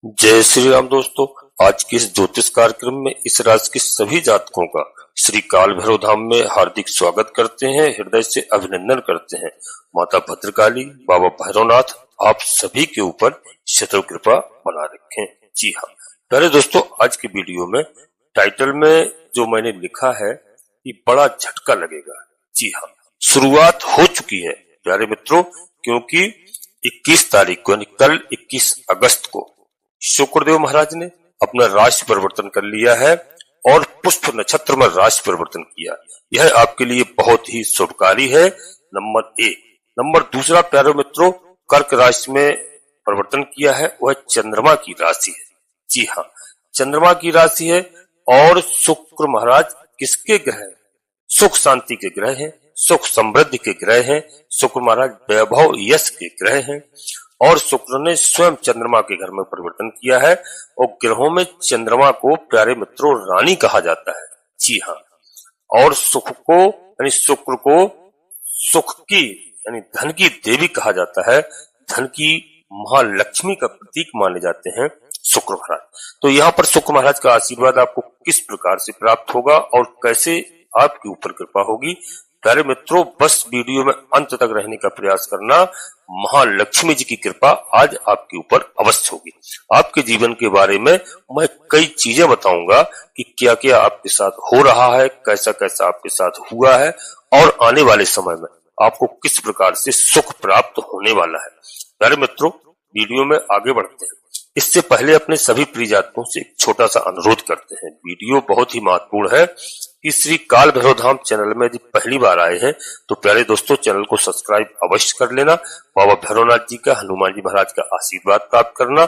जय श्री राम दोस्तों। आज के इस ज्योतिष कार्यक्रम में इस राशि के सभी जातकों का श्री काल भैरव धाम में हार्दिक स्वागत करते हैं, हृदय से अभिनंदन करते हैं। माता भद्रकाली, बाबा भैरवनाथ आप सभी के ऊपर शतव कृपा बना रखें। जी हाँ प्यारे दोस्तों, आज की वीडियो में टाइटल में जो मैंने लिखा है ये बड़ा झटका लगेगा। जी हाँ, शुरुआत हो चुकी है प्यारे मित्रों, क्योंकि 21 तारीख को यानी कल 21 अगस्त को शुक्रदेव महाराज ने अपना राशि परिवर्तन कर लिया है और पुष्प नक्षत्र में राशि परिवर्तन किया। यह आपके लिए बहुत ही शुभकारी है। नंबर एक। नंबर दूसरा प्यारे मित्रों, कर्क राशि में परिवर्तन किया है, वह चंद्रमा की राशि है। जी हाँ, चंद्रमा की राशि है और शुक्र महाराज किसके ग्रह हैं? सुख शांति के ग्रह हैं, सुख समृद्धि के ग्रह हैं। शुक्र महाराज वैभव यश के ग्रह हैं और शुक्र ने स्वयं चंद्रमा के घर में परिवर्तन किया है और ग्रहों में चंद्रमा को प्यारे मित्रों रानी कहा जाता है। जी हाँ, और सुख को यानी शुक्र को सुख की यानी धन की देवी कहा जाता है, धन की महालक्ष्मी का प्रतीक माने जाते हैं शुक्र महाराज। तो यहाँ पर शुक्र महाराज का आशीर्वाद आपको किस प्रकार से प्राप्त होगा और कैसे आपके ऊपर कृपा होगी, प्यारे मित्रों बस वीडियो में अंत तक रहने का प्रयास करना। महालक्ष्मी जी की कृपा आज आपके ऊपर अवश्य होगी। आपके जीवन के बारे में मैं कई चीजें बताऊंगा कि क्या क्या आपके साथ हो रहा है, कैसा कैसा आपके साथ हुआ है और आने वाले समय में आपको किस प्रकार से सुख प्राप्त होने वाला है। प्यारे मित्रों वीडियो में आगे बढ़ते हैं, इससे पहले अपने सभी प्रिय जातकों से एक छोटा सा अनुरोध करते हैं। वीडियो बहुत ही महत्वपूर्ण है कि श्री काल भैरव धाम चैनल में यदि पहली बार आए हैं तो प्यारे दोस्तों चैनल को सब्सक्राइब अवश्य कर लेना। बाबा भैरवनाथ जी का, हनुमान जी महाराज का आशीर्वाद प्राप्त करना।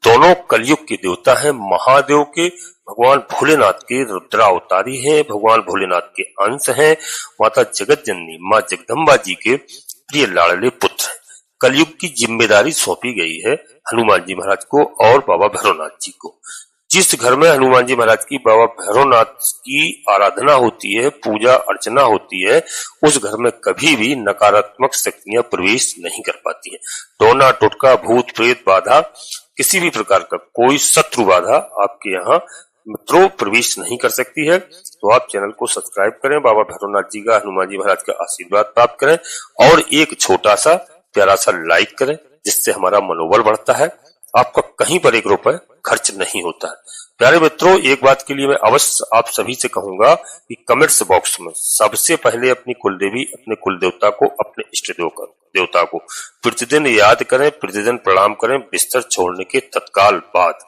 दोनों कलयुग के देवता हैं, महादेव के, भगवान भोलेनाथ के रुद्रावतारी हैं, भगवान भोलेनाथ के अंश हैं, माता जगत जननी माँ जगदम्बा जी के प्रिय लाडले पुत्र हैं। कलयुग की जिम्मेदारी सौंपी गई है हनुमान जी महाराज को और बाबा भैरवनाथ जी को। जिस घर में हनुमान जी महाराज की, बाबा भैरवनाथ की आराधना होती है, पूजा अर्चना होती है, उस घर में कभी भी नकारात्मक शक्तियां प्रवेश नहीं कर पाती हैं। टोना टोटका, भूत प्रेत बाधा, किसी भी प्रकार का कोई शत्रु बाधा आपके यहाँ मित्रों प्रवेश नहीं कर सकती है। तो आप चैनल को सब्सक्राइब करें, बाबा भैरवनाथ जी का, हनुमान जी महाराज का आशीर्वाद प्राप्त करें और एक छोटा सा प्यारा सा लाइक करें, जिससे हमारा मनोबल बढ़ता है। आपका कहीं पर 1 रुपए खर्च नहीं होता है। प्यारे मित्रों एक बात के लिए मैं अवश्य आप सभी से कहूंगा कि कमेंट्स बॉक्स में सबसे पहले अपनी कुलदेवी, अपने कुल देवता को, अपने इष्ट देवता को प्रतिदिन याद करें, प्रतिदिन प्रणाम करें बिस्तर छोड़ने के तत्काल बाद।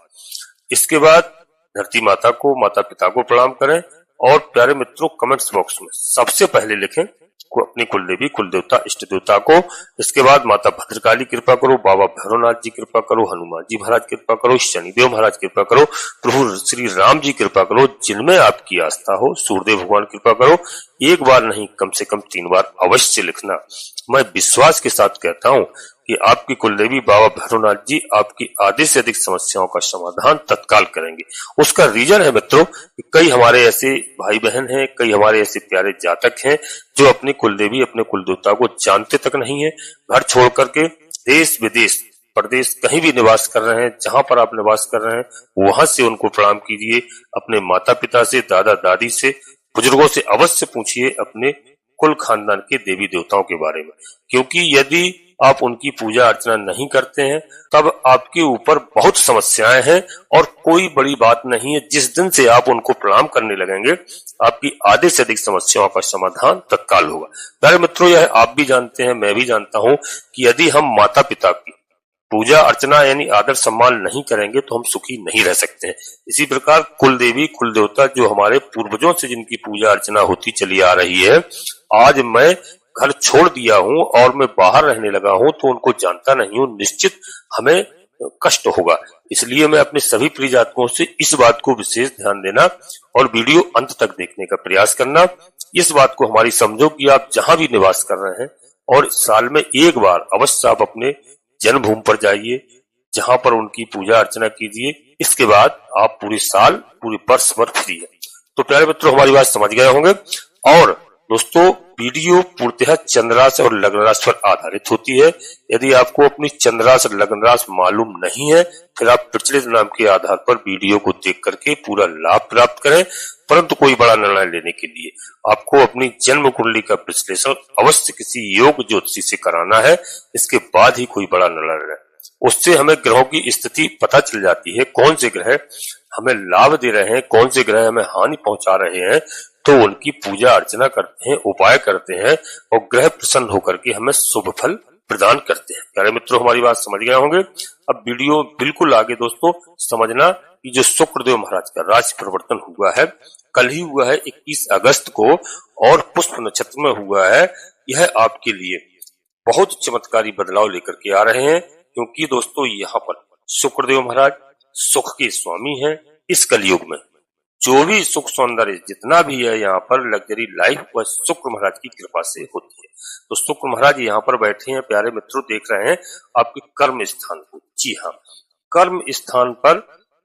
इसके बाद धरती माता को, माता पिता को प्रणाम करें और प्यारे मित्रों कमेंट्स बॉक्स में सबसे पहले लिखें को अपनी कुलदेवी, कुल देवता, इष्ट देवता को। इसके बाद माता भद्रकाली कृपा करो, बाबा भैरवनाथ जी कृपा करो, हनुमान जी महाराज कृपा करो, शनिदेव महाराज कृपा करो, प्रभु श्री राम जी कृपा करो, जिनमें आपकी आस्था हो, सूर्यदेव भगवान कृपा करो। एक बार नहीं कम से कम 3 बार अवश्य लिखना। मैं विश्वास के साथ कहता हूँ कि आपकी कुलदेवी बाबा भैरवनाथ जी आपकी आधे से अधिक समस्याओं का समाधान तत्काल करेंगे। उसका रीजन है मित्रों कि कई हमारे ऐसे भाई बहन हैं, कई हमारे ऐसे प्यारे जातक हैं जो अपनी कुलदेवी, अपने कुलदेवता को जानते तक नहीं है। घर छोड़ करके देश विदेश प्रदेश कहीं भी निवास कर रहे हैं, जहां पर आप निवास कर रहे हैं वहां से उनको प्रणाम कीजिए। अपने माता पिता से, दादा दादी से, बुजुर्गों से अवश्य पूछिए अपने कुल खानदान के देवी देवताओं के बारे में, क्योंकि यदि आप उनकी पूजा अर्चना नहीं करते हैं तब आपके ऊपर बहुत समस्याएं हैं और कोई बड़ी बात नहीं है। जिस दिन से आप उनको प्रणाम करने लगेंगे आपकी आधे से अधिक समस्याओं का समाधान तत्काल होगा। प्यारे मित्रों यह आप भी जानते हैं, मैं भी जानता हूं कि यदि हम माता पिता की पूजा अर्चना यानी आदर सम्मान नहीं करेंगे तो हम सुखी नहीं रह सकते हैं। इसी प्रकार कुल देवी, कुल देवता जो हमारे पूर्वजों से जिनकी पूजा अर्चना होती चली आ रही है, आज मैं घर छोड़ दिया हूं और मैं बाहर रहने लगा हूं तो उनको जानता नहीं हूं, निश्चित हमें कष्ट होगा। इसलिए मैं अपने सभी प्रिय जातकों से इस बात को विशेष ध्यान देना और वीडियो अंत तक देखने का प्रयास करना। इस बात को हमारी समझो कि आप जहां भी निवास कर रहे हैं और साल में 1 बार अवश्य आप अपने जन्मभूमि पर जाइए, जहां पर उनकी पूजा अर्चना कीजिए। इसके बाद आप पूरे साल, पूरे वर्ष भर फ्री है। तो प्यारे मित्रों हमारी बात समझ गए होंगे और दोस्तों वीडियो पूर्णतः चंद्र राशि और लग्न राशि पर आधारित होती है। यदि आपको अपनी चंद्र राशि और लग्न राशि मालूम नहीं है, फिर आप प्रचलित नाम के आधार पर वीडियो को देख करके पूरा लाभ प्राप्त करें, परंतु कोई बड़ा निर्णय लेने के लिए आपको अपनी जन्म कुंडली का विश्लेषण अवश्य किसी योग ज्योतिषी से कराना है। इसके बाद ही कोई बड़ा निर्णय लें। उससे हमें ग्रहों की स्थिति पता चल जाती है, कौन से ग्रह हमें लाभ दे रहे हैं, कौन से ग्रह हमें हानि पहुंचा रहे हैं, तो उनकी पूजा अर्चना करते हैं, उपाय करते हैं और ग्रह प्रसन्न होकर के हमें शुभ फल प्रदान करते हैं। प्यारे मित्रों, हमारी बात समझ गए होंगे। अब वीडियो बिल्कुल आगे दोस्तों समझना कि जो शुक्रदेव महाराज का राशि परिवर्तन हुआ है, कल ही हुआ है 21 अगस्त को और पुष्प नक्षत्र में हुआ है। यह आपके लिए बहुत चमत्कारी बदलाव लेकर के आ रहे हैं, क्योंकि दोस्तों यहाँ पर शुक्रदेव महाराज सुख के स्वामी हैं। इस कलयुग में जो भी सुख सौंदर्य जितना भी है यहाँ पर लग्जरी लाइफ, वह शुक्र महाराज की कृपा से होती है। तो शुक्र महाराज यहाँ पर बैठे हैं, प्यारे मित्रों देख रहे हैं आपके कर्म स्थान को। जी हाँ, कर्म स्थान पर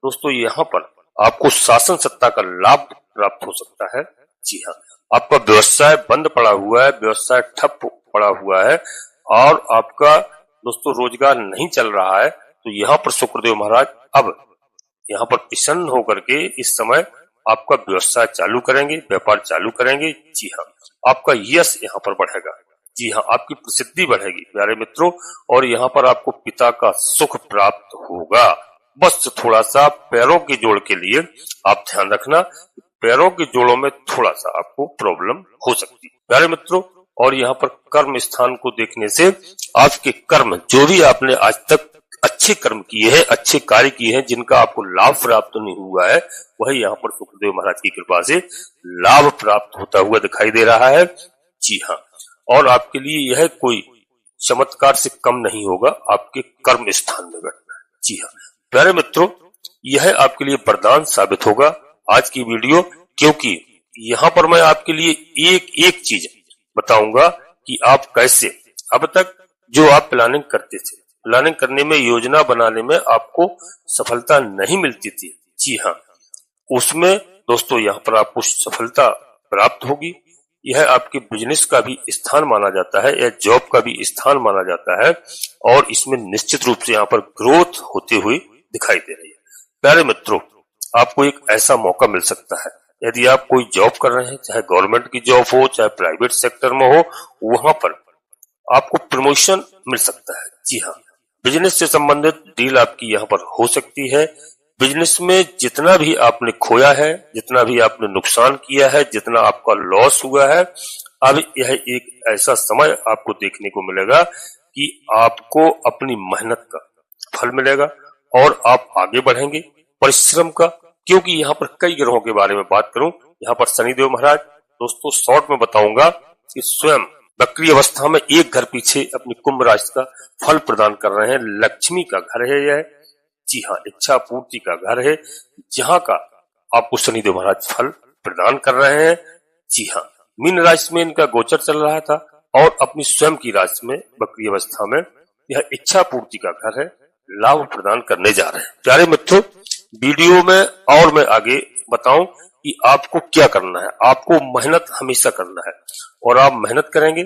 दोस्तों यहाँ पर आपको शासन सत्ता का लाभ प्राप्त हो सकता है। जी हाँ, आपका व्यवसाय बंद पड़ा हुआ है, व्यवसाय ठप पड़ा हुआ है और आपका दोस्तों रोजगार नहीं चल रहा है, तो यहाँ पर शुक्रदेव महाराज अब यहाँ पर प्रसन्न होकर के इस समय आपका व्यवसाय चालू करेंगे, व्यापार चालू करेंगे। जी हाँ, आपका यश यहाँ पर बढ़ेगा। जी हाँ, आपकी प्रसिद्धि बढ़ेगी प्यारे मित्रों, और यहाँ पर आपको पिता का सुख प्राप्त होगा। बस थोड़ा सा पैरों के जोड़ के लिए आप ध्यान रखना, पैरों के जोड़ों में थोड़ा सा आपको प्रॉब्लम हो सकती है प्यारे मित्रों। और यहाँ पर कर्म स्थान को देखने से आपके कर्म जो भी आपने आज तक अच्छे कर्म किए हैं, अच्छे कार्य किए हैं, जिनका आपको लाभ प्राप्त नहीं हुआ है, वही यहाँ पर शुक्रदेव महाराज की कृपा से लाभ प्राप्त होता हुआ दिखाई दे रहा है। जी हाँ, और आपके लिए यह कोई चमत्कार से कम नहीं होगा आपके कर्म स्थान में बैठना। जी हाँ प्यारे मित्रों, यह आपके लिए वरदान साबित होगा आज की वीडियो, क्योंकि यहाँ पर मैं आपके लिए एक एक चीज बताऊंगा कि आप कैसे अब तक जो आप प्लानिंग करते थे, प्लानिंग करने में, योजना बनाने में आपको सफलता नहीं मिलती थी। जी हाँ, उसमें दोस्तों यहाँ पर आपको सफलता प्राप्त होगी। यह आपके बिजनेस का भी स्थान माना जाता है, यह जॉब का भी स्थान माना जाता है और इसमें निश्चित रूप से यहाँ पर ग्रोथ होते हुए दिखाई दे रही है। प्यारे मित्रों, आपको एक ऐसा मौका मिल सकता है, यदि आप कोई जॉब कर रहे हैं, चाहे गवर्नमेंट की जॉब हो चाहे प्राइवेट सेक्टर में हो, वहां पर आपको प्रमोशन मिल सकता है। जी हाँ, बिजनेस से संबंधित डील आपकी यहाँ पर हो सकती है। बिजनेस में जितना भी आपने खोया है, जितना भी आपने नुकसान किया है, जितना आपका लॉस हुआ है, अब यह एक ऐसा समय आपको देखने को मिलेगा कि आपको अपनी मेहनत का फल मिलेगा और आप आगे बढ़ेंगे परिश्रम का। क्योंकि यहाँ पर कई ग्रहों के बारे में बात करूं, यहाँ पर शनिदेव महाराज दोस्तों शॉर्ट में बताऊंगा कि स्वयं वक्री अवस्था में एक घर पीछे अपनी कुंभ राशि का फल प्रदान कर रहे हैं। लक्ष्मी का घर है यह। जी हाँ, इच्छा पूर्ति का घर है, जहाँ का आपको शनिदेव महाराज फल प्रदान कर रहे हैं। जी हाँ, मीन राशि में इनका गोचर चल रहा था और अपनी स्वयं की राशि में वक्री अवस्था में यह इच्छा पूर्ति का घर है, लाभ प्रदान करने जा रहे हैं। प्यारे मित्रों, वीडियो में और मैं आगे बताऊं कि आपको क्या करना है। आपको मेहनत हमेशा करना है और आप मेहनत करेंगे,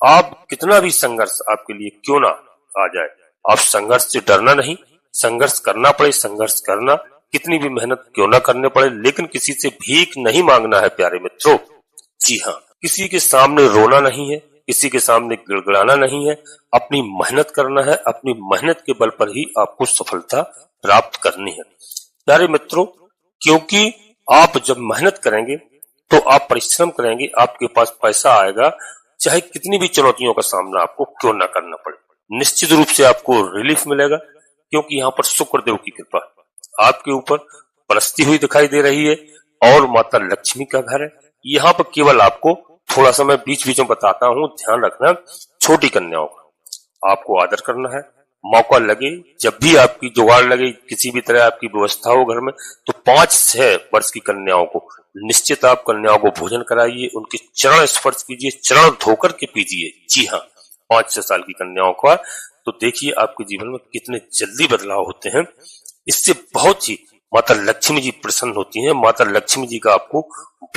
आप कितना भी संघर्ष आपके लिए क्यों ना आ जाए, आप संघर्ष से डरना नहीं, संघर्ष करना पड़े संघर्ष करना, कितनी भी मेहनत क्यों ना करने पड़े, लेकिन किसी से भीख नहीं मांगना है प्यारे मित्रों। जी हाँ, किसी के सामने रोना नहीं है, किसी के सामने गिड़गिड़ाना नहीं है, अपनी मेहनत करना है। अपनी मेहनत के बल पर ही आपको सफलता प्राप्त करनी है प्यारे मित्रों, क्योंकि आप जब मेहनत करेंगे तो आप परिश्रम करेंगे, आपके पास पैसा आएगा, चाहे कितनी भी चुनौतियों का सामना आपको क्यों ना करना पड़े, निश्चित रूप से आपको रिलीफ मिलेगा। क्योंकि यहाँ पर शुक्रदेव की कृपा आपके ऊपर बरसती हुई दिखाई दे रही है और माता लक्ष्मी का घर है। यहाँ पर केवल आपको थोड़ा सा मैं बीच बीच में बताता हूँ, ध्यान रखना। छोटी कन्याओं का आपको आदर करना है। मौका लगे, जब भी आपकी जुगाड़ लगे, किसी भी तरह आपकी व्यवस्था हो घर में, तो 5-6 वर्ष की कन्याओं को निश्चित आप कन्याओं को भोजन कराइए, उनके चरण स्पर्श कीजिए, चरण धोकर के पीजिए। जी हाँ, 5-6 साल की कन्याओं का तो देखिए आपके जीवन में कितने जल्दी बदलाव होते हैं। इससे बहुत ही माता लक्ष्मी जी प्रसन्न होती हैं, माता लक्ष्मी जी का आपको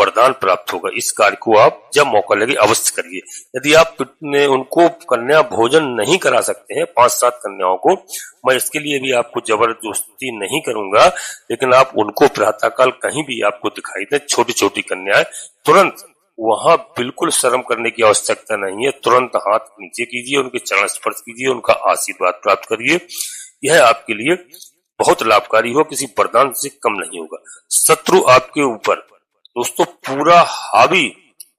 वरदान प्राप्त होगा। इस कार्य को आप जब मौका लगे अवश्य करिए। यदि आप उनको कन्या भोजन नहीं करा सकते हैं, 5-7 कन्याओं को, मैं इसके लिए भी आपको जबरदस्ती नहीं करूंगा, लेकिन आप उनको प्रातःकाल कहीं भी आपको दिखाई दे छोटी छोटी कन्याएं, तुरंत वहां बिल्कुल शर्म करने की आवश्यकता नहीं है, तुरंत हाथ नीचे कीजिए, उनके चरण स्पर्श कीजिए, उनका आशीर्वाद प्राप्त करिए। यह आपके लिए बहुत लाभकारी हो, किसी वरदान से कम नहीं होगा। शत्रु आपके ऊपर दोस्तों पूरा हावी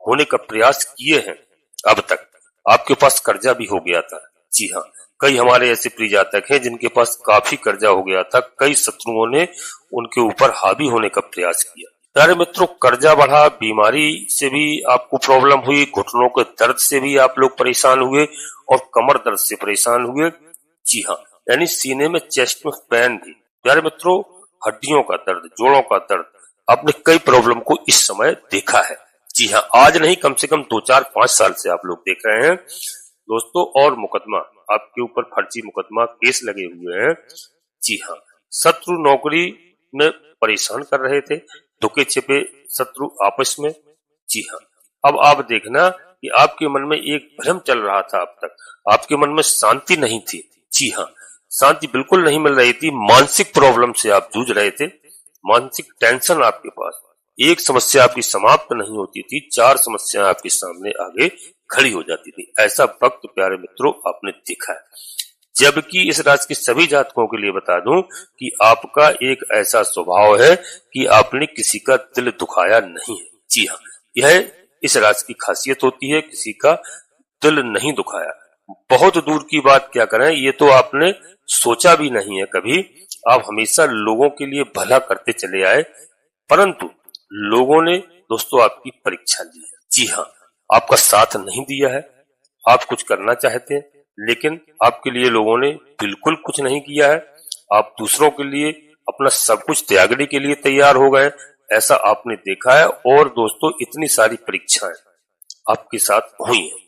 होने का प्रयास किए हैं, अब तक आपके पास कर्जा भी हो गया था। जी हाँ, कई हमारे ऐसे प्रिय जातक हैं जिनके पास काफी कर्जा हो गया था, कई शत्रुओं ने उनके ऊपर हावी होने का प्रयास किया। प्यारे मित्रों, कर्जा बढ़ा, बीमारी से भी आपको प्रॉब्लम हुई, घुटनों के दर्द से भी आप लोग परेशान हुए और कमर दर्द से परेशान हुए। जी हाँ, यानी सीने में, चेस्ट में पेन भी। प्यारे मित्रों, हड्डियों का दर्द, जोड़ों का दर्द, आपने कई प्रॉब्लम को इस समय देखा है। जी हाँ, आज नहीं, कम से कम 2-4-5 साल से आप लोग देख रहे हैं दोस्तों। और मुकदमा आपके ऊपर, फर्जी मुकदमा, केस लगे हुए हैं। जी हाँ, शत्रु नौकरी में परेशान कर रहे थे, धुके छिपे शत्रु आपस में। जी हाँ, अब आप देखना कि आपके मन में एक भ्रम चल रहा था, अब तक आपके मन में शांति नहीं थी। जी हाँ, शांति बिल्कुल नहीं मिल रही थी, मानसिक प्रॉब्लम से आप जूझ रहे थे, मानसिक टेंशन आपके पास, एक समस्या आपकी समाप्त नहीं होती थी, 4 समस्या आपके सामने आगे खड़ी हो जाती थी। ऐसा वक्त प्यारे मित्रों आपने देखा है। जबकि इस राशि के सभी जातकों के लिए बता दूं कि आपका एक ऐसा स्वभाव है कि आपने किसी का दिल दुखाया नहीं है। जी हाँ, यह इस राशि की खासियत होती है, किसी का दिल नहीं दुखाया। बहुत दूर की बात क्या करें, ये तो आपने सोचा भी नहीं है कभी। आप हमेशा लोगों के लिए भला करते चले आए, परंतु लोगों ने दोस्तों आपकी परीक्षा ली है। जी हाँ, आपका साथ नहीं दिया है। आप कुछ करना चाहते हैं, लेकिन आपके लिए लोगों ने बिल्कुल कुछ नहीं किया है। आप दूसरों के लिए अपना सब कुछ त्यागने के लिए तैयार हो गए, ऐसा आपने देखा है। और दोस्तों, इतनी सारी परीक्षाएं आपके साथ हुई हैं।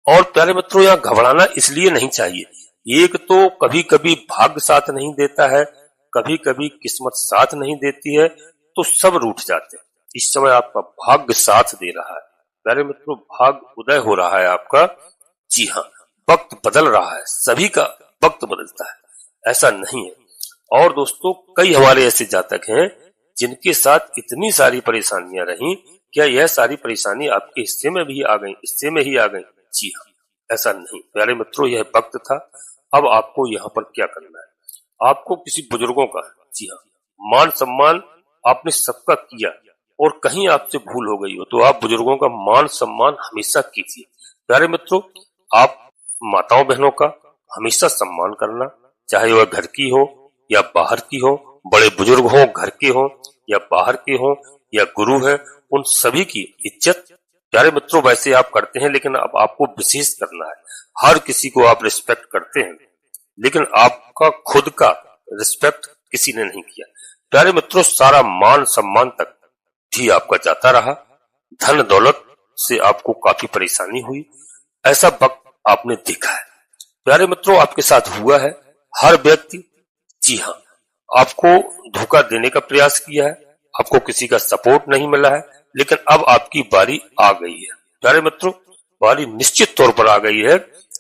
और प्यारे मित्रों, यहाँ घबराना इसलिए नहीं चाहिए। एक तो कभी कभी भाग्य साथ नहीं देता है, कभी कभी किस्मत साथ नहीं देती है, तो सब रूठ जाते हैं। इस समय आपका भाग्य साथ दे रहा है प्यारे मित्रों, भाग्य उदय हो रहा है आपका। जी हाँ, वक्त बदल रहा है, सभी का वक्त बदलता है, ऐसा नहीं है। और दोस्तों, कई हमारे ऐसे जातक हैं जिनके साथ इतनी सारी परेशानियां रही, क्या यह सारी परेशानी आपके हिस्से में भी आ गई, हिस्से में ही आ गई? जी हाँ, ऐसा नहीं प्यारे मित्रों, यह वक्त था। अब आपको यहाँ पर क्या करना है, आपको किसी बुजुर्गों का, जी हाँ, मान सम्मान आपने सबका किया और कहीं आपसे भूल हो गई हो तो आप बुजुर्गों का मान सम्मान हमेशा कीजिए। प्यारे मित्रों, आप माताओं बहनों का हमेशा सम्मान करना, चाहे वह घर की हो या बाहर की हो, बड़े बुजुर्ग हो, घर के हो या बाहर के हो, या गुरु है, उन सभी की इज्जत प्यारे मित्रों वैसे आप करते हैं, लेकिन अब आपको विशेष करना है। हर किसी को आप रिस्पेक्ट करते हैं, लेकिन आपका खुद का रिस्पेक्ट किसी ने नहीं किया। प्यारे मित्रों, सारा मान सम्मान तक भी आपका जाता रहा, धन दौलत से आपको काफी परेशानी हुई, ऐसा वक्त आपने देखा है। प्यारे मित्रों, आपके साथ हुआ है। हर व्यक्ति, जी हाँ, आपको धोखा देने का प्रयास किया है, आपको किसी का सपोर्ट नहीं मिला है, लेकिन अब आपकी बारी आ गई है। प्यारे मित्रों, बारी निश्चित तौर पर आ गई है।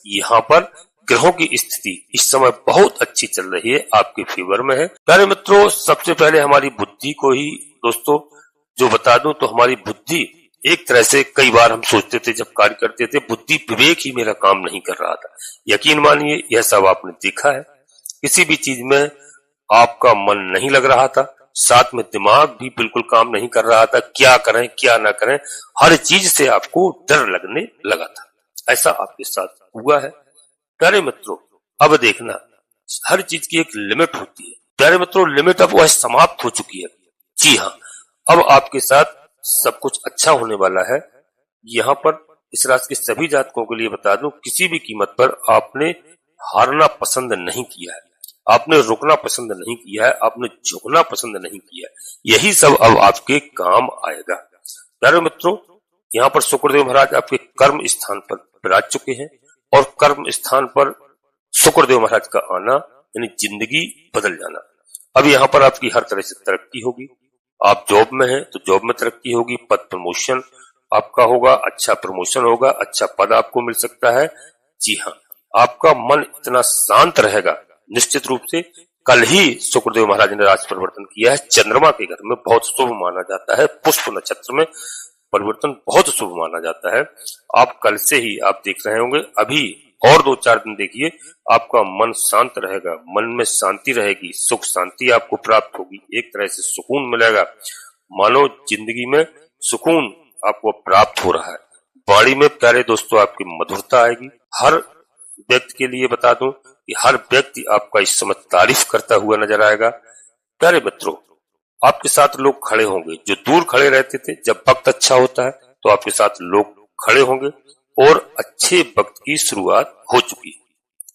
यहाँ पर ग्रहों की स्थिति इस समय बहुत अच्छी चल रही है, आपके फेवर में है। प्यारे मित्रों, सबसे पहले हमारी बुद्धि को ही दोस्तों जो बता दूं, तो हमारी बुद्धि एक तरह से, कई बार हम सोचते थे जब कार्य करते थे, बुद्धि विवेक ही मेरा काम नहीं कर रहा था। यकीन मानिए, यह सब आपने देखा है। किसी भी चीज में आपका मन नहीं लग रहा था, साथ में दिमाग भी बिल्कुल काम नहीं कर रहा था, क्या करें क्या ना करें, हर चीज से आपको डर लगने लगा था। ऐसा आपके साथ हुआ है। प्यारे मित्रों, अब देखना, हर चीज की एक लिमिट होती है। प्यारे मित्रों, लिमिट अब वह समाप्त हो चुकी है। जी हाँ, अब आपके साथ सब कुछ अच्छा होने वाला है। यहाँ पर इस राशि के सभी जातकों के लिए बता दूं, किसी भी कीमत पर आपने हारना पसंद नहीं किया है, आपने रुकना पसंद नहीं किया है, आपने झुकना पसंद नहीं किया है। यही सब अब आपके काम आएगा। प्यारे मित्रों, यहाँ पर शुक्रदेव महाराज आपके कर्म स्थान पर विराज चुके हैं, और कर्म स्थान पर शुक्रदेव महाराज का आना यानी जिंदगी बदल जाना। अब यहाँ पर आपकी हर तरह से तरक्की होगी। आप जॉब में हैं तो जॉब में तरक्की होगी, पद प्रमोशन आपका होगा, अच्छा प्रमोशन होगा, अच्छा पद आपको मिल सकता है। जी हाँ, आपका मन इतना शांत रहेगा, निश्चित रूप से। कल ही शुक्रदेव महाराज ने राशि परिवर्तन किया है, चंद्रमा के घर में बहुत शुभ माना जाता है, पुष्प नक्षत्र में परिवर्तन बहुत शुभ माना जाता है। आप कल से ही आप देख रहे होंगे, अभी और 2-4 दिन देखिए, आपका मन शांत रहेगा, मन में शांति रहेगी, सुख शांति आपको प्राप्त होगी, एक तरह से सुकून मिलेगा, मानो जिंदगी में सुकून आपको प्राप्त हो रहा है। वाणी में प्यारे दोस्तों आपकी मधुरता आएगी। हर व्यक्ति के लिए बता दूं कि हर व्यक्ति आपका इस समय तारीफ करता हुआ नजर आएगा। प्यारे मित्रों, आपके साथ लोग खड़े होंगे, जो दूर खड़े रहते थे। जब वक्त अच्छा होता है तो आपके साथ लोग खड़े होंगे और अच्छे वक्त की शुरुआत हो चुकी है।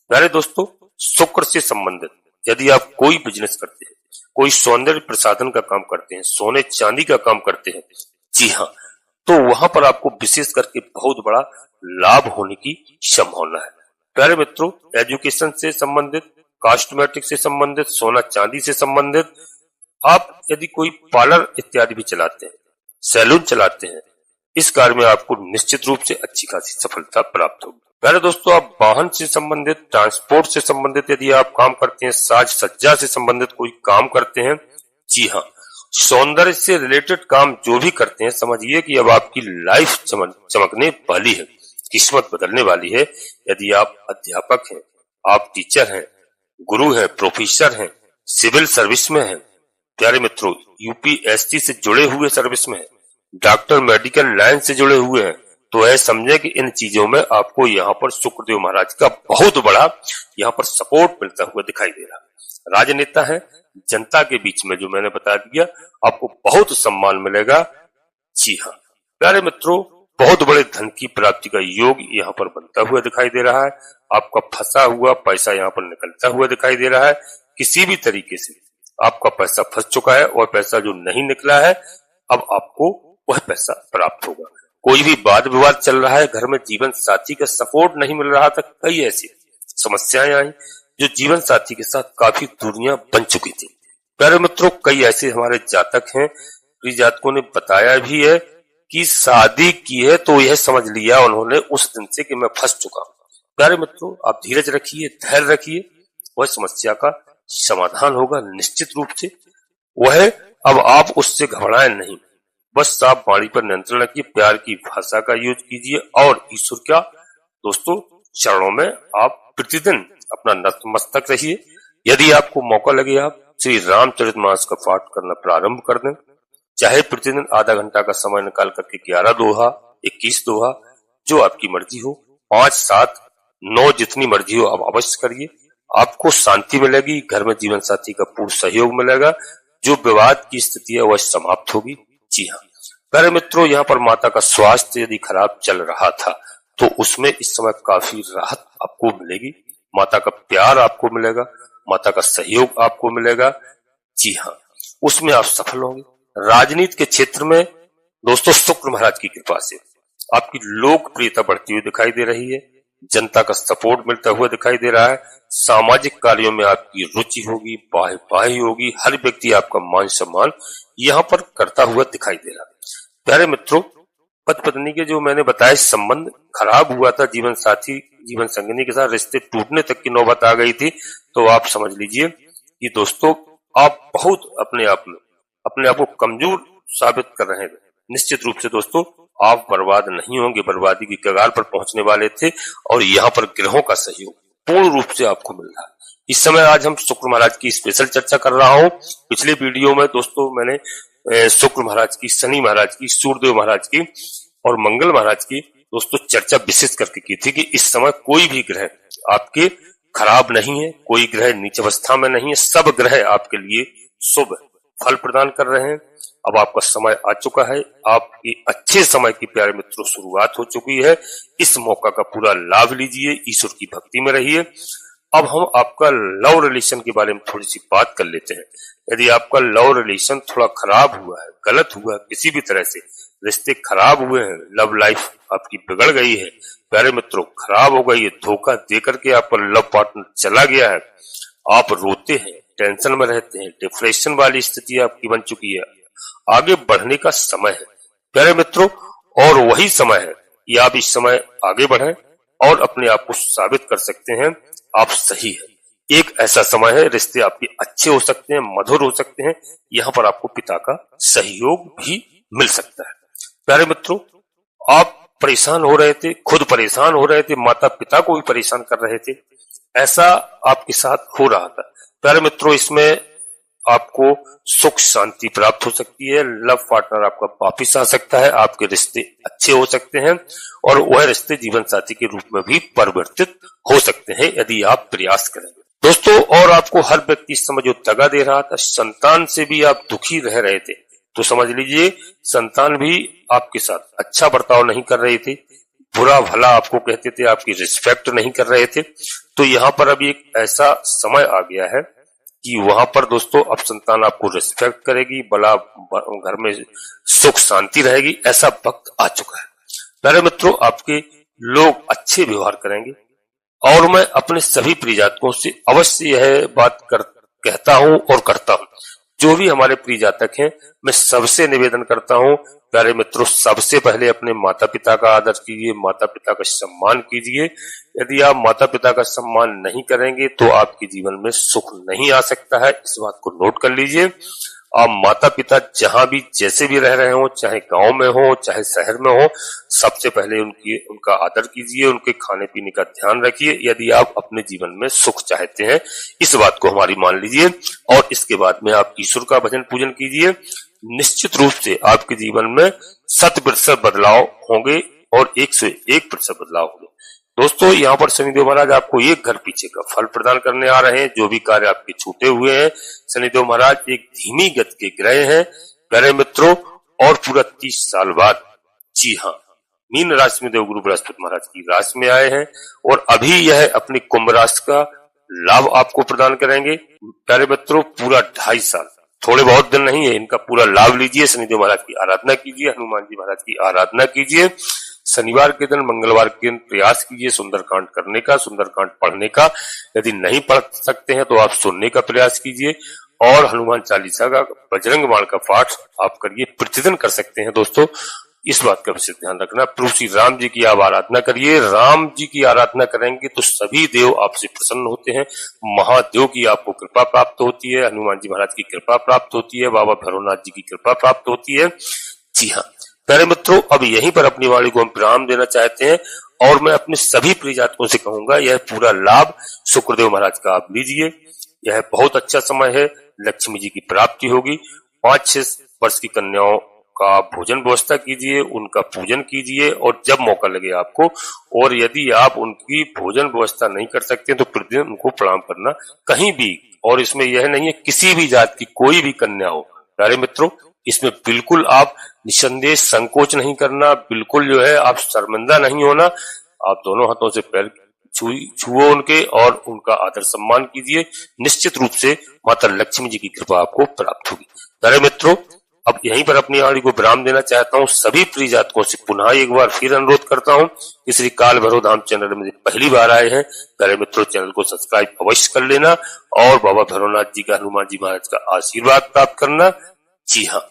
प्यारे दोस्तों, शुक्र से संबंधित यदि आप कोई बिजनेस करते हैं, कोई सौंदर्य प्रसाधन का काम करते हैं, सोने चांदी का काम करते हैं, जी हाँ, तो वहां पर आपको विशेष करके बहुत बड़ा लाभ होने की संभावना है। प्यारे मित्रों, एजुकेशन से संबंधित, कॉस्मेटिक से संबंधित, सोना चांदी से संबंधित, आप यदि कोई पार्लर इत्यादि भी चलाते हैं, सैलून चलाते हैं, इस कार्य में आपको निश्चित रूप से अच्छी खासी सफलता प्राप्त होगी। प्यारे दोस्तों, आप वाहन से संबंधित, ट्रांसपोर्ट से संबंधित यदि आप काम करते हैं, साज सज्जा से संबंधित कोई काम करते हैं, जी हाँ, सौंदर्य से रिलेटेड काम जो भी करते हैं, समझिए कि अब आपकी लाइफ चमकने वाली है, किस्मत बदलने वाली है। यदि आप अध्यापक हैं, आप टीचर हैं, गुरु हैं, प्रोफेसर हैं, सिविल सर्विस में हैं, प्यारे मित्रों, यूपीएससी से जुड़े हुए सर्विस में हैं, डॉक्टर मेडिकल लाइन से जुड़े हुए हैं, तो है समझे कि इन चीजों में आपको यहाँ पर शुक्रदेव महाराज का बहुत बड़ा यहाँ पर सपोर्ट मिलता हुआ दिखाई दे रहा है। राजनेता है, जनता के बीच में जो मैंने बता दिया, आपको बहुत सम्मान मिलेगा। जी हाँ प्यारे मित्रों, बहुत बड़े धन की प्राप्ति का योग यहाँ पर बनता हुआ दिखाई दे रहा है। आपका फंसा हुआ पैसा यहाँ पर निकलता हुआ दिखाई दे रहा है। किसी भी तरीके से आपका पैसा फंस चुका है और पैसा जो नहीं निकला है, अब आपको वह पैसा प्राप्त होगा। कोई भी वाद विवाद चल रहा है, घर में जीवन साथी का सपोर्ट नहीं मिल रहा था, कई ऐसी समस्याएं आई जो जीवन साथी के साथ काफी दूरियां बन चुकी थी। प्यारे मित्रों, कई ऐसे हमारे जातक हैं, जातकों ने बताया भी है कि शादी की है तो यह समझ लिया उन्होंने उस दिन से कि मैं फंस चुका हूं। प्यारे मित्रों, आप धीरज रखिए, धैर्य रखिए, वह समस्या का समाधान होगा निश्चित रूप से। वह अब आप उससे घबराएं नहीं, बस आप वाणी पर नियंत्रण रखिए, प्यार की भाषा का यूज कीजिए और ईश्वर का दोस्तों चरणों में आप प्रतिदिन अपना नतमस्तक रहिए। यदि आपको मौका लगे, आप श्री रामचरितमानस का पाठ करना प्रारंभ कर दें, चाहे प्रतिदिन आधा घंटा का समय निकाल करके 11 दोहा, 21 दोहा, जो आपकी मर्जी हो, 5, 7, 9 जितनी मर्जी हो आप अवश्य करिए। आपको शांति मिलेगी, घर में जीवन साथी का पूर्ण सहयोग मिलेगा, जो विवाद की स्थिति है वह समाप्त होगी। जी हाँ प्यारे मित्रों, यहाँ पर माता का स्वास्थ्य यदि खराब चल रहा था तो उसमें इस समय काफी राहत आपको मिलेगी। माता का प्यार आपको मिलेगा, माता का सहयोग आपको मिलेगा। जी हाँ, उसमें आप सफल होंगे। राजनीति के क्षेत्र में दोस्तों शुक्र महाराज की कृपा से आपकी लोकप्रियता बढ़ती हुई दिखाई दे रही है, जनता का सपोर्ट मिलता हुआ दिखाई दे रहा है। सामाजिक कार्यों में आपकी रुचि होगी, वाहवाही होगी, हर व्यक्ति आपका मान सम्मान यहाँ पर करता हुआ दिखाई दे रहा है। प्यारे मित्रों, पति पत्नी के जो मैंने बताया संबंध खराब हुआ था, जीवन साथी जीवन संगिनी के साथ रिश्ते टूटने तक की नौबत आ गई थी, तो आप समझ लीजिए कि दोस्तों आप बहुत अपने आप को कमजोर साबित कर रहे हैं। निश्चित रूप से दोस्तों आप बर्बाद नहीं होंगे, बर्बादी की कगार पर पहुंचने वाले थे और यहाँ पर ग्रहों का सहयोग पूर्ण रूप से आपको मिल रहा है। इस समय आज हम शुक्र महाराज की स्पेशल चर्चा कर रहा हूँ। पिछले वीडियो में दोस्तों मैंने शुक्र महाराज की, शनि महाराज की, सूर्यदेव महाराज की और मंगल महाराज की दोस्तों चर्चा विशेष करके की थी कि इस समय कोई भी ग्रह आपके खराब नहीं है, कोई ग्रह नीच अवस्था में नहीं है, सब ग्रह आपके लिए शुभ फल प्रदान कर रहे हैं। अब आपका समय आ चुका है, आपकी अच्छे समय की प्यारे मित्रों शुरुआत हो चुकी है। इस मौका का पूरा लाभ लीजिए, ईश्वर की भक्ति में रहिए। अब हम आपका लव रिलेशन के बारे में थोड़ी सी बात कर लेते हैं। यदि आपका लव रिलेशन थोड़ा खराब हुआ है, गलत हुआ है, किसी भी तरह से रिश्ते खराब हुए हैं, लव लाइफ आपकी बिगड़ गई है, प्यारे मित्रों खराब हो गई है, धोखा देकर के आपका लव पार्टनर चला गया है, आप रोते हैं, टेंशन में रहते हैं, डिप्रेशन वाली स्थिति आपकी बन चुकी है, आगे बढ़ने का समय है प्यारे मित्रों। और वही समय है कि आप इस समय आगे बढ़ें और अपने आप को साबित कर सकते हैं आप सही है। एक ऐसा समय है, रिश्ते आपके अच्छे हो सकते हैं, मधुर हो सकते हैं, यहाँ पर आपको पिता का सहयोग भी मिल सकता है। प्यारे मित्रों, आप परेशान हो रहे थे, खुद परेशान हो रहे थे, माता पिता को भी परेशान कर रहे थे, ऐसा आपके साथ हो रहा था। प्यारे मित्रों, इसमें आपको सुख शांति प्राप्त हो सकती है, लव पार्टनर आपका वापिस आ सकता है, आपके रिश्ते अच्छे हो सकते हैं और वह रिश्ते जीवन साथी के रूप में भी परिवर्तित हो सकते हैं यदि आप प्रयास करें दोस्तों। और आपको हर व्यक्ति इस समय जो दगा दे रहा था, संतान से भी आप दुखी रह रहे थे, तो समझ लीजिए संतान भी आपके साथ अच्छा बर्ताव नहीं कर रहे थे, बुरा भला आपको कहते थे, आपकी रिस्पेक्ट नहीं कर रहे थे। तो यहाँ पर अभी एक ऐसा समय आ गया है कि वहां पर दोस्तों अब संतान आपको रिस्पेक्ट करेगी, भला घर में सुख शांति रहेगी, ऐसा वक्त आ चुका है। प्यारे मित्रों, आपके लोग अच्छे व्यवहार करेंगे और मैं अपने सभी प्रियजातकों से अवश्य यह बात कहता हूं और करता हूं। जो भी हमारे प्रिय जातक हैं, मैं सबसे निवेदन करता हूं प्यारे मित्रों, सबसे पहले अपने माता पिता का आदर कीजिए, माता पिता का सम्मान कीजिए। यदि आप माता पिता का सम्मान नहीं करेंगे तो आपके जीवन में सुख नहीं आ सकता है, इस बात को नोट कर लीजिए। आप माता पिता जहां भी जैसे भी रह रहे हो, चाहे गांव में हो चाहे शहर में हो, सबसे पहले उनका आदर कीजिए, उनके खाने पीने का ध्यान रखिए यदि आप अपने जीवन में सुख चाहते हैं। इस बात को हमारी मान लीजिए और इसके बाद में आप ईश्वर का भजन पूजन कीजिए। निश्चित रूप से आपके जीवन में 100% बदलाव होंगे और 101% बदलाव होंगे। दोस्तों, यहाँ पर शनिदेव महाराज आपको एक घर पीछे का फल प्रदान करने आ रहे हैं। जो भी कार्य आपके छूटे हुए हैं, शनिदेव महाराज एक धीमी गति के ग्रह हैं प्यारे मित्रों, और पूरा 30 साल बाद, जी हाँ, मीन राशि में देवगुरु बृहस्पति महाराज की राशि में आए हैं और अभी यह अपनी कुंभ राशि का लाभ आपको प्रदान करेंगे प्यारे मित्रों। पूरा 2.5 साल, थोड़े बहुत दिन नहीं है, इनका पूरा लाभ लीजिए। शनिदेव महाराज की आराधना कीजिए, हनुमान जी महाराज की आराधना कीजिए। शनिवार के दिन, मंगलवार के दिन प्रयास कीजिए सुंदरकांड करने का, सुंदरकांड पढ़ने का। यदि नहीं पढ़ सकते हैं तो आप सुनने का प्रयास कीजिए और हनुमान चालीसा का, बजरंग बाण का पाठ आप करिए, प्रतिदिन कर सकते हैं दोस्तों। इस बात का विशेष ध्यान रखना। प्रभु श्री राम जी की आप आराधना करिए। राम जी की आराधना करेंगे तो सभी देव आपसे प्रसन्न होते हैं, महादेव की आपको कृपा प्राप्त होती है, हनुमान जी महाराज की कृपा प्राप्त होती है, बाबा भैरवनाथ जी की कृपा प्राप्त होती है। जी हाँ प्यारे मित्रों, अब यहीं पर अपनी वाणी को हम विराम देना चाहते हैं और मैं अपने सभी प्रिय जातकों से कहूंगा, यह पूरा लाभ शुक्रदेव महाराज का आप लीजिए। यह बहुत अच्छा समय है, लक्ष्मी जी की प्राप्ति होगी। 5-6 वर्ष की कन्याओं का भोजन व्यवस्था कीजिए, उनका पूजन कीजिए और जब मौका लगे आपको, और यदि आप उनकी भोजन व्यवस्था नहीं कर सकते तो प्रतिदिन उनको प्रणाम करना कहीं भी। और इसमें यह नहीं है किसी भी जात की कोई भी कन्या हो प्यारे मित्रों, इसमें बिल्कुल आप निसंदेह संकोच नहीं करना, बिल्कुल जो है आप शर्मिंदा नहीं होना। आप दोनों हाथों से पैर छुओ उनके और उनका आदर सम्मान कीजिए। निश्चित रूप से माता लक्ष्मी जी की कृपा आपको प्राप्त होगी। प्यारे मित्रों, अब यहीं पर अपनी वाणी को विराम देना चाहता हूँ। सभी प्रिय जातकों से पुनः एक बार फिर अनुरोध करता हूँ कि श्री काल भैरव धाम चैनल में पहली बार आए हैं प्यारे मित्रों, चैनल को सब्सक्राइब अवश्य कर लेना और बाबा भैरवनाथ जी का, हनुमान जी महाराज का आशीर्वाद प्राप्त करना। जी हाँ,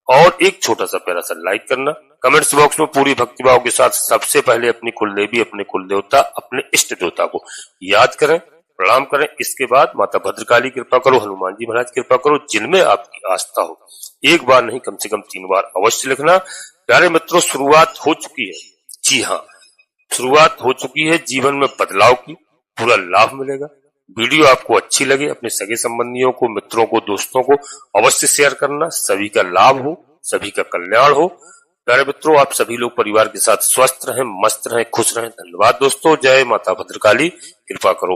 और एक छोटा सा प्यारा सा लाइक करना। कमेंट्स बॉक्स में पूरी भक्तिभाव के साथ सबसे पहले अपनी कुलदेवी, अपने कुल देवता, अपने इष्ट देवता को याद करें, प्रणाम करें। इसके बाद माता भद्रकाली कृपा करो, हनुमान जी महाराज कृपा करो, जिनमें आपकी आस्था हो। एक बार नहीं, कम से कम 3 बार अवश्य लिखना। प्यारे मित्रों, शुरुआत हो चुकी है। जी हाँ, शुरुआत हो चुकी है जीवन में बदलाव की, पूरा लाभ मिलेगा। वीडियो आपको अच्छी लगे, अपने सगे संबंधियों को, मित्रों को, दोस्तों को अवश्य शेयर करना। सभी का लाभ हो, सभी का कल्याण हो। प्यारे मित्रों, आप सभी लोग परिवार के साथ स्वस्थ रहें, मस्त रहें, खुश रहें। धन्यवाद दोस्तों। जय माता भद्रकाली, कृपा करो।